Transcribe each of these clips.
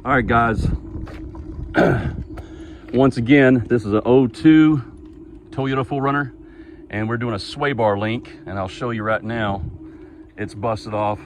All right, guys. Once again, this is an 02 Toyota 4Runner, and we're doing a sway bar link, and I'll show you right now. It's busted off.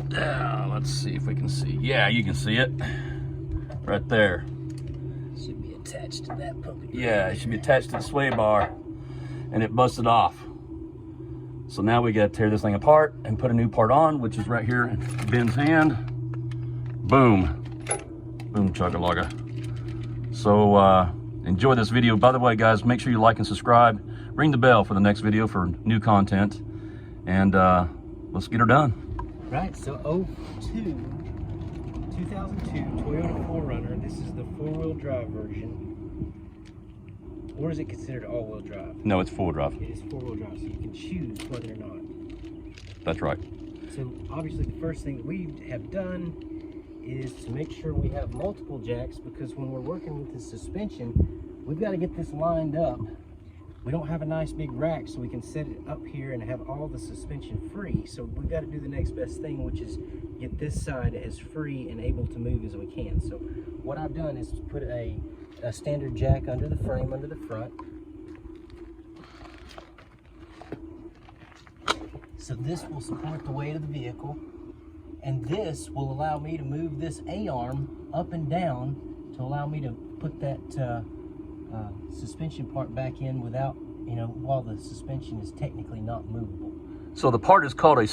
Let's see if we can see. Yeah, you can see it right there. Should be attached to that puppy. Yeah, it should be attached to the sway bar, and it busted off. So now we got to tear this thing apart and put a new part on, which is right here in Ben's hand. Boom. Boom chugga-lugga. So enjoy this video. By the way, guys, make sure you like and subscribe. Ring the bell for the next video for new content. And let's get her done. Right, so 2002 Toyota 4Runner. This is the four-wheel drive version. Or is it considered all-wheel drive? No, it's four-wheel drive. It is four-wheel drive, so you can choose whether or not. That's right. So obviously the first thing that we have done is to make sure we have multiple jacks, because when we're working with the suspension, we've got to get this lined up. We don't have a nice big rack, so we can set it up here and have all the suspension free. So we've got to do the next best thing, which is get this side as free and able to move as we can. So what I've done is put a standard jack under the frame, under the front. So this will support the weight of the vehicle, and this will allow me to move this A-arm up and down to allow me to put that suspension part back in without, while the suspension is technically not movable. So the part is called a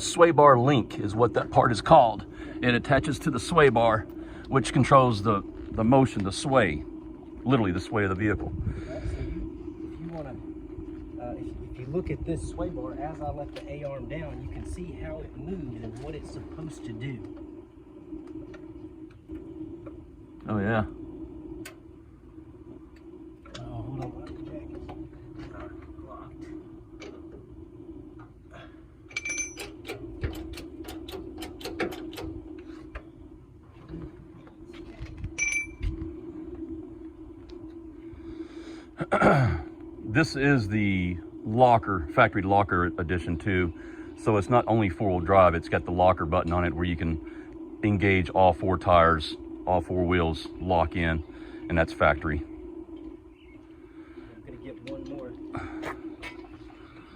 sway bar link, is what that part is called. It attaches to the sway bar, which controls the motion, the sway, literally the sway of the vehicle. Right, so if you want to, if you look at this sway bar, as I let the A-arm down, you can see how it moves and what it's supposed to do. Oh yeah. Oh, hold on, my jack is locked. This is the locker, factory locker edition too. So it's not only four-wheel drive, it's got the locker button on it where you can engage all four tires, all four wheels lock in, and that's factory. I'm gonna get one more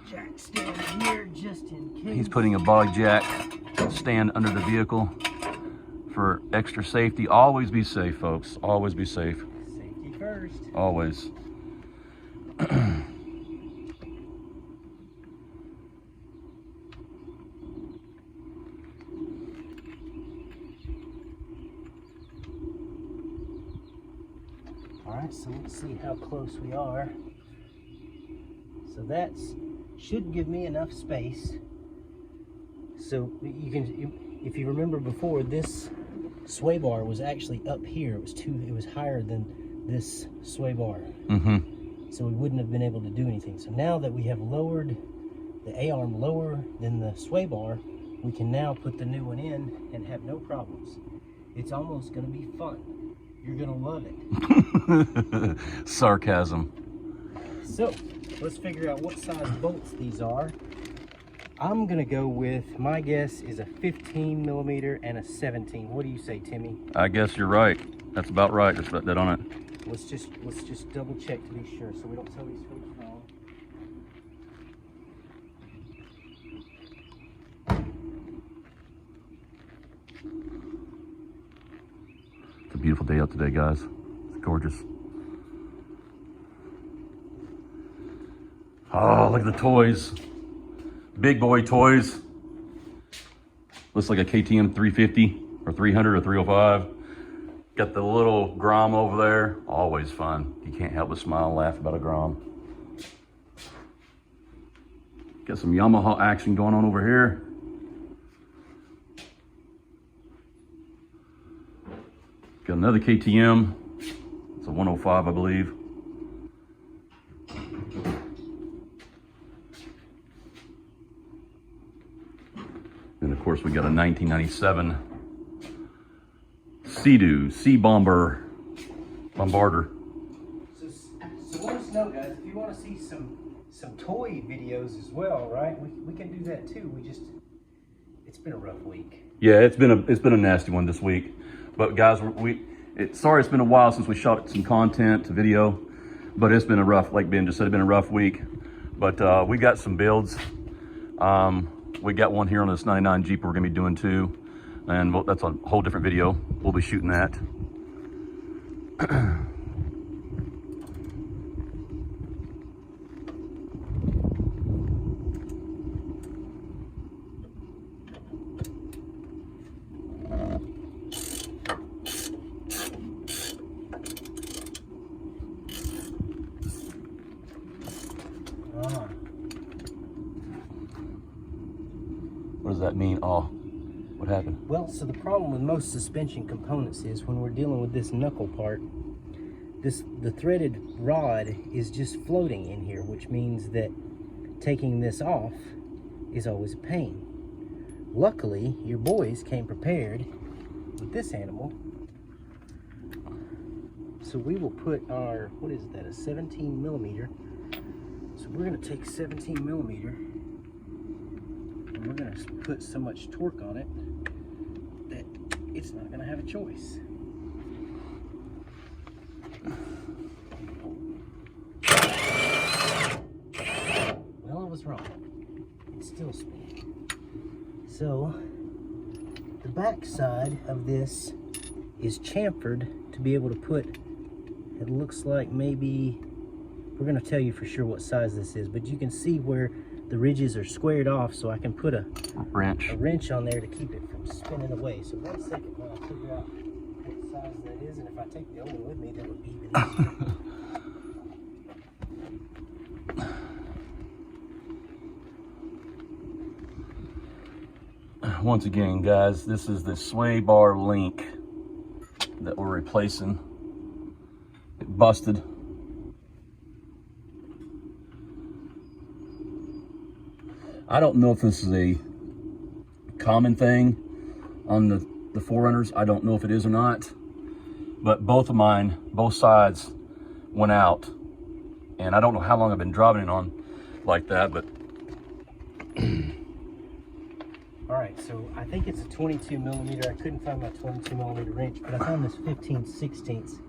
jack stand here just in case. He's putting a body jack stand under the vehicle for extra safety. Always be safe, folks. Always be safe. Safety first. Always. Alright, so let's see how close we are. So that should give me enough space. So you can, if you remember before, this sway bar was actually up here. It was higher than this sway bar. So we wouldn't have been able to do anything. So now that we have lowered the A-arm lower than the sway bar, we can now put the new one in and have no problems. It's almost going to be fun. You're going to love it. Sarcasm. So let's figure out what size bolts these are. I'm going to go with, my guess is a 15 millimeter and a 17. What do you say, Timmy? I guess you're right. That's about right. Just put that on it. Let's just double check to be sure so we don't tell these folks wrong. It's a beautiful day out today, guys. It's gorgeous. Oh, look at the toys. Big boy toys. Looks like a KTM 350 or 300 or 305. Got the little Grom over there. Always fun. You can't help but smile and laugh about a Grom. Got some Yamaha action going on over here. Got another KTM. It's a 105, I believe. And of course we got a 1997 Sea-Doo, Bombarder. So let us know, guys, if you want to see some toy videos as well, right? We can do that too. It's been a rough week. Yeah, it's been a nasty one this week. But guys, sorry it's been a while since we shot some content to video, but it's been a rough, like Ben just said, it's been a rough week. But we got some builds. We got one here on this 99 Jeep we're gonna be doing too. And that's a whole different video. We'll be shooting that. What does that mean? Oh, what happened? Well, so the problem with most suspension components is when we're dealing with this knuckle part, the threaded rod is just floating in here, which means that taking this off is always a pain. Luckily, your boys came prepared with this animal. So we will put our, what is that, a 17 millimeter. So we're gonna take 17 millimeter and we're gonna put so much torque on it that it's not gonna have a choice. Well, I was wrong. It's still spinning. So the back side of this is chamfered to be able to put, it looks like maybe, we're going to tell you for sure what size this is, but you can see where the ridges are squared off, so I can put a wrench on there to keep it from spinning away. So 1 second while I figure out what size that is, and if I take the old one with me, that would be even easier. Once again, guys, this is the sway bar link that we're replacing. It busted. I don't know if this is a common thing on the 4Runners. I don't know if it is or not, but both of mine, both sides went out, and I don't know how long I've been driving it on like that, but all right, so I think it's a 22 millimeter. I couldn't find my 22 millimeter wrench, but I found this 15/16,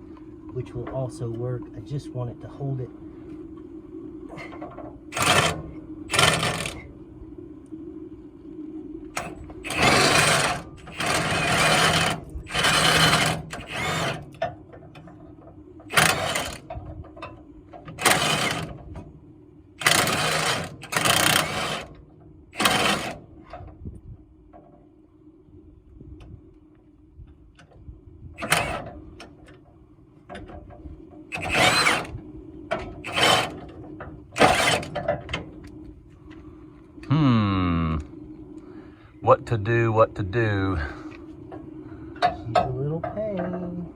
which will also work. I just want it to hold it. What to do. She's a little pain.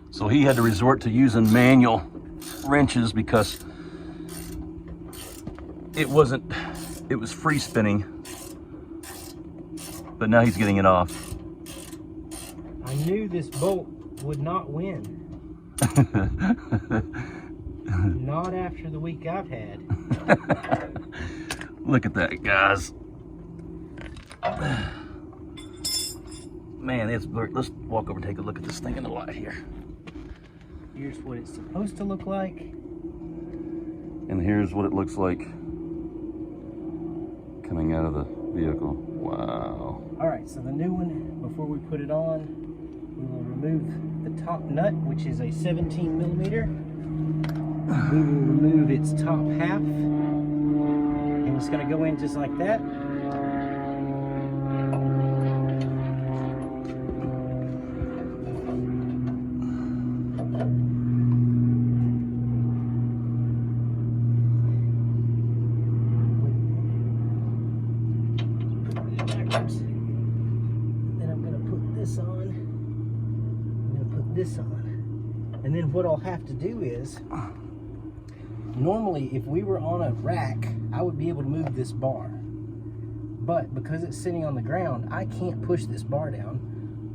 So he had to resort to using manual wrenches because it was free spinning, but now he's getting it off. I knew this bolt would not win. Not after the week I've had. Look at that, guys. Man, let's walk over and take a look at this thing in the light here. Here's what it's supposed to look like. And here's what it looks like coming out of the vehicle. Wow. All right, so the new one, before we put it on, we will remove the top nut, which is a 17 millimeter. We will remove its top half. And it's gonna go in just like that. then what I'll have to do is, normally if we were on a rack, I would be able to move this bar. But because it's sitting on the ground, I can't push this bar down.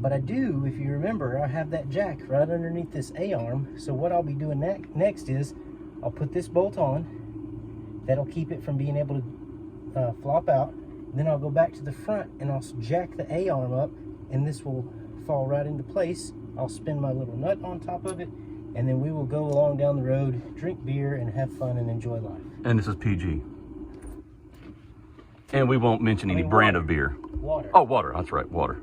But I do, if you remember, I have that jack right underneath this A-arm. So what I'll be doing next is, I'll put this bolt on. That'll keep it from being able to flop out. Then I'll go back to the front and I'll jack the A-arm up, and this will fall right into place. I'll spin my little nut on top of it, and then we will go along down the road, drink beer, and have fun and enjoy life. And this is PG. And we won't mention any brand of beer. Water. Oh, water. That's right, water.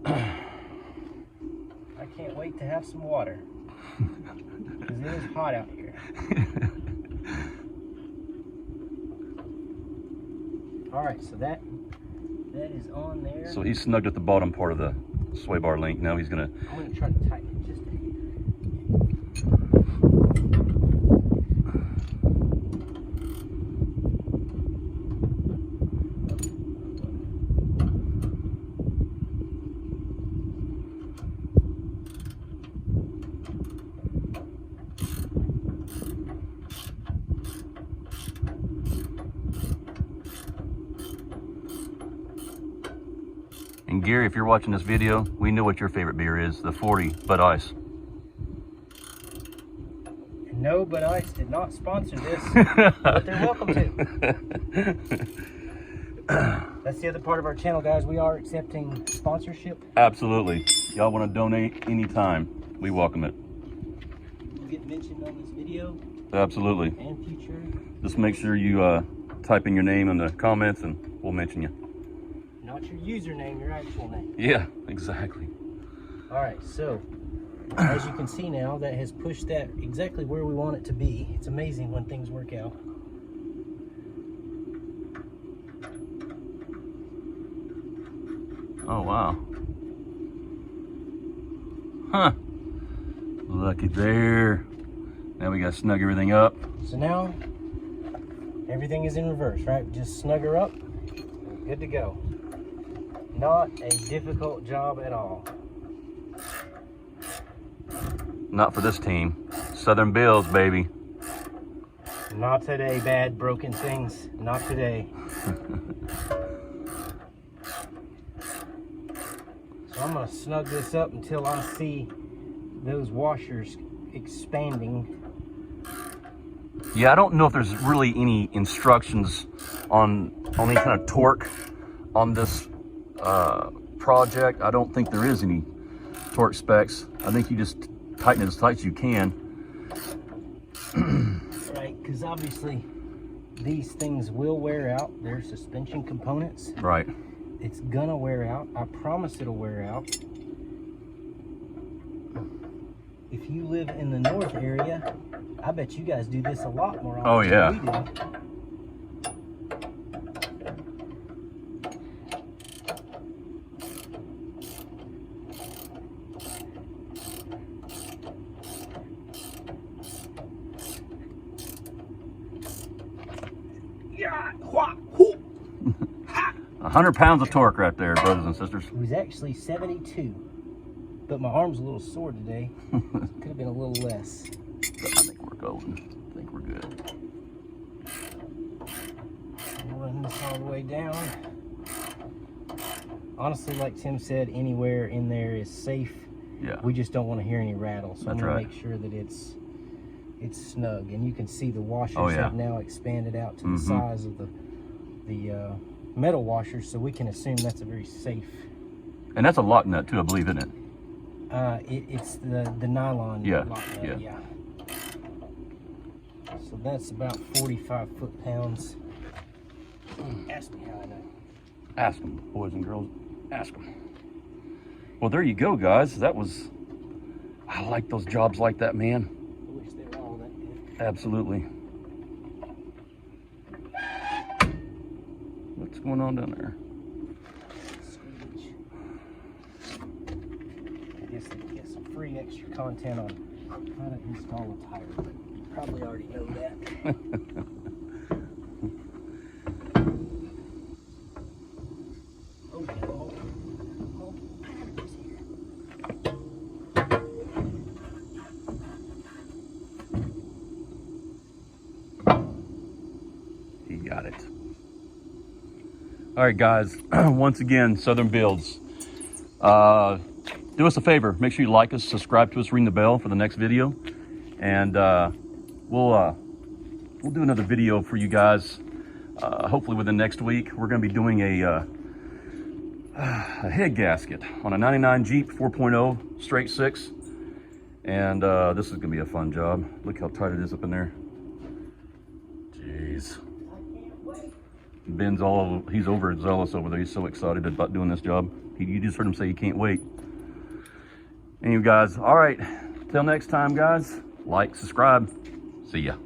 I can't wait to have some water. Because it is hot out here. Alright, so that is on there. So he's snugged at the bottom part of the sway bar link. Now he's gonna... I'm going to try to tighten it just a hair. And Gary, if you're watching this video, we know what your favorite beer is, the 40 Bud Ice. No, Bud Ice did not sponsor this, but they're welcome to. That's the other part of our channel, guys. We are accepting sponsorship. Absolutely. Y'all want to donate anytime, we welcome it. You'll get mentioned on this video. Absolutely. And future. Just make sure you type in your name in the comments and we'll mention you. Not your username, your actual name. Yeah, exactly. All right, so as you can see now, that has pushed that exactly where we want it to be. It's amazing when things work out. Oh, wow. Huh. Looky there. Now we got to snug everything up. So now, everything is in reverse, right? Just snug her up, and good to go. Not a difficult job at all. Not for this team. Southern Bills, baby. Not today, bad broken things. Not today. So I'm gonna snug this up until I see those washers expanding. Yeah, I don't know if there's really any instructions on any kind of torque on this project. I don't think there is any torque specs. I think you just tighten it as tight as you can. Right, because obviously these things will wear out. They're suspension components. Right. It's gonna wear out. I promise it'll wear out. If you live in the north area, I bet you guys do this a lot more often Oh, yeah. than we do. Yeah, 100 pounds of torque right there, brothers and sisters. it was actually 72, but my arm's a little sore today. Could have been a little less. But I think we're golden. I think we're good. We'll run this all the way down. Honestly, like Tim said, anywhere in there is safe. Yeah. We just don't want to hear any rattle, so I'm That's gonna right. make sure that it's snug. And you can see the washers Oh, yeah. have now expanded out to the size of the metal washers, so we can assume that's a very safe. And that's a lock nut too, I believe, isn't it? It's the nylon Yeah, lock nut, yeah. So that's about 45 foot-pounds. Ask me how I know. Ask them, boys and girls. Ask them. Well, there you go, guys. That was... I like those jobs like that, man. I wish they were all that good. Absolutely. What's going on down there? Squeege. I guess they get some free extra content on how to install a tire, but you probably already know that. Multiple pounds. All right, guys. Once again, Southern Builds. Do us a favor. Make sure you like us, subscribe to us, ring the bell for the next video, and we'll do another video for you guys. Hopefully within next week. We're going to be doing a head gasket on a 99 Jeep 4.0 straight 6, and this is going to be a fun job. Look how tight it is up in there. Jeez. Ben's he's overzealous over there. He's so excited about doing this job. You just heard him say he can't wait. Anyway, guys, all right. Till next time, guys. Like, subscribe. See ya.